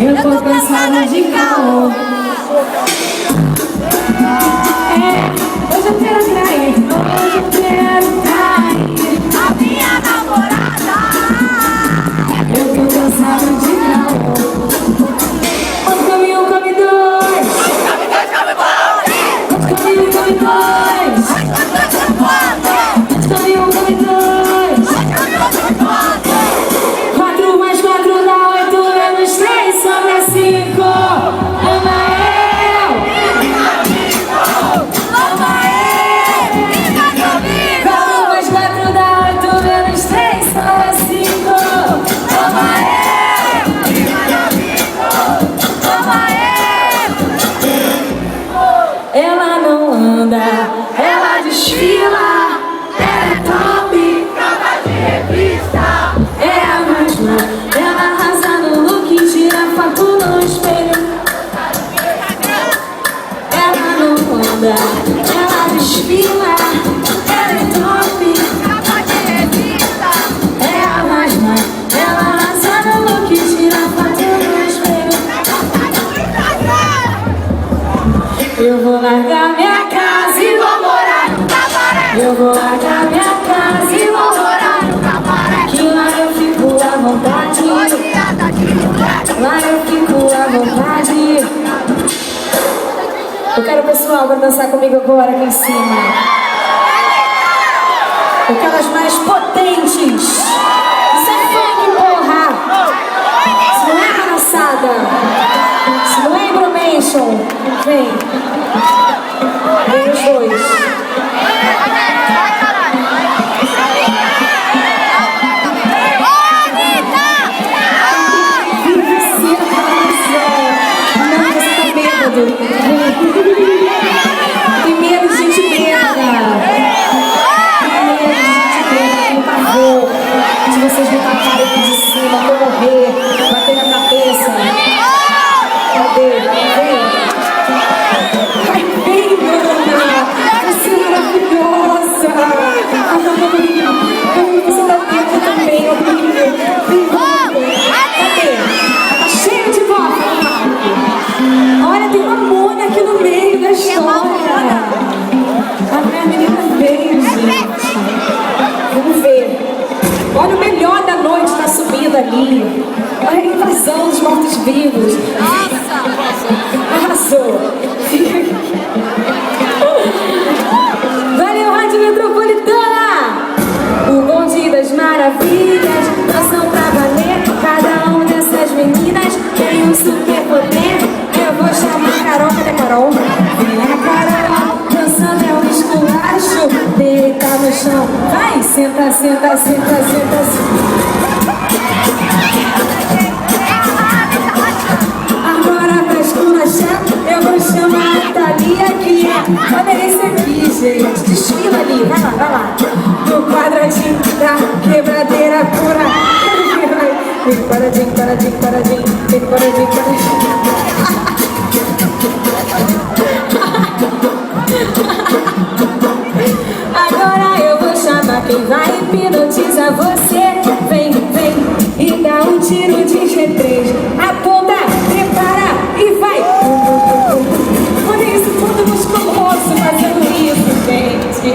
Eu tô cansada de caô. Hoje eu quero trair, hoje eu quero trair a minha namorada. Eu tô cansada de caô. Quanto come um, come dois. Come dois, come dois. Quanto come um, come dois. Quanto come um, come dois. 4 mais 4 dá 8, menos 3 sobra 5. Ama eu. Ama eu. Fica comigo. 4 mais 4 dá 8, menos 3 sobra 5. Ama eu. Fica comigo. Ama eu. Ela não anda, ela desfila. Ela é top, Capa de revista. é a mesma. Ela arrasa no look, tira foto no espelho. Ela não anda, ela desfila. Ela é top, Capa de revista. é a mesma. Ela arrasa no look, tira foto no espelho. Eu vou largar minha casa e vou morar no Cabaré. Eu vou largar minha casa e vou morar no Cabaré. Que lá eu fico à vontade. Odiada de mulher. Lá eu fico à vontade. Eu quero o pessoal pra dançar comigo agora aqui em cima. Eu quero as mais potentes. Isso é funk, porra. Isso não é palhaçada. Isso não é embromation. Vem. Vem os dois. Tem medo de gente bêbada. Tem medo de gente bêbada, tem pavor de vocês me tacarem aqui de cima, eu morrer, bater na cabeça. Cadê? Vem. Vai, vem, Ana. Você é maravilhosa. Você tá bêbada também, horrível. Vem, cadê? Tá cheio de boca. Olha, tem uma Mônica aqui no meio da história. A minha menina veio, gente. Vamos ver. Olha, o melhor da noite tá subindo ali. Olha a invasão dos mortos-vivos. Arrasou. Valeu, Rádio Metropolitana. O bonde das maravilhas. Dançam pra valer. Cada uma dessas meninas tem um superpoder. Eu vou chamar a Carol, cadê a Carol? Vem a Carol, dançando é um esculacho. Deita no chão, vai, senta, senta, senta, senta. Agora pra esculachar, eu vou chamar a Thalia, que é, olha esse aqui, gente, desfila ali, vai lá. No quadradinho da quebradeira pura. Vem paradinho, paradinho, paradinho, vem paradinho, paradinho. Agora eu vou chamar quem vai hipnotizar você. Vem, e dá um tiro de G3. Aponta, prepara e vai. Olha isso, todo musculoso fazendo isso, gente.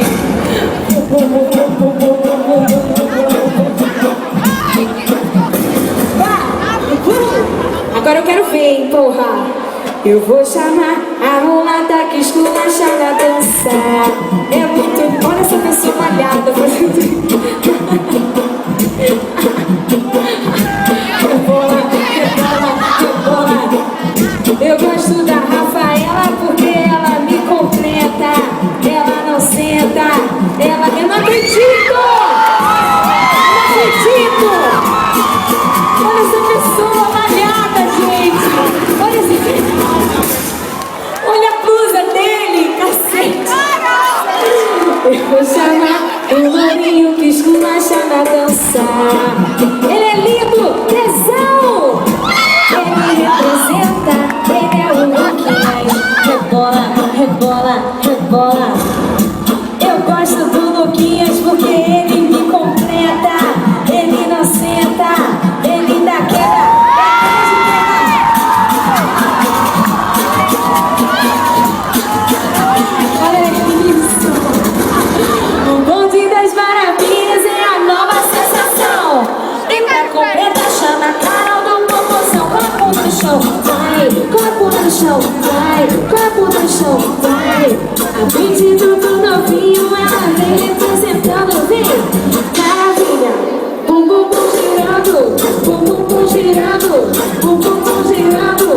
Agora eu quero ver, hein, porra. Eu vou chamar a mulata que esculacha na dançar. É muito... Olha essa pessoa malhada fazendo... Eu gosto da Rafaela porque ela me completa. Ela não senta. Ela... Eu não acredito! Não acredito! Olha essa pessoa malhada, gente! Olha esse... Olha a blusa dele, cacete! Eu vou chamar o lourinho que esculacha na dança. chão, vai. A beat do novinho, ela vem representando, vem. Maravilha, bum bum bum girando, bum bum bum girando, bum bum bum girando.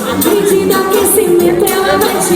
A beat do aquecimento, ela vai te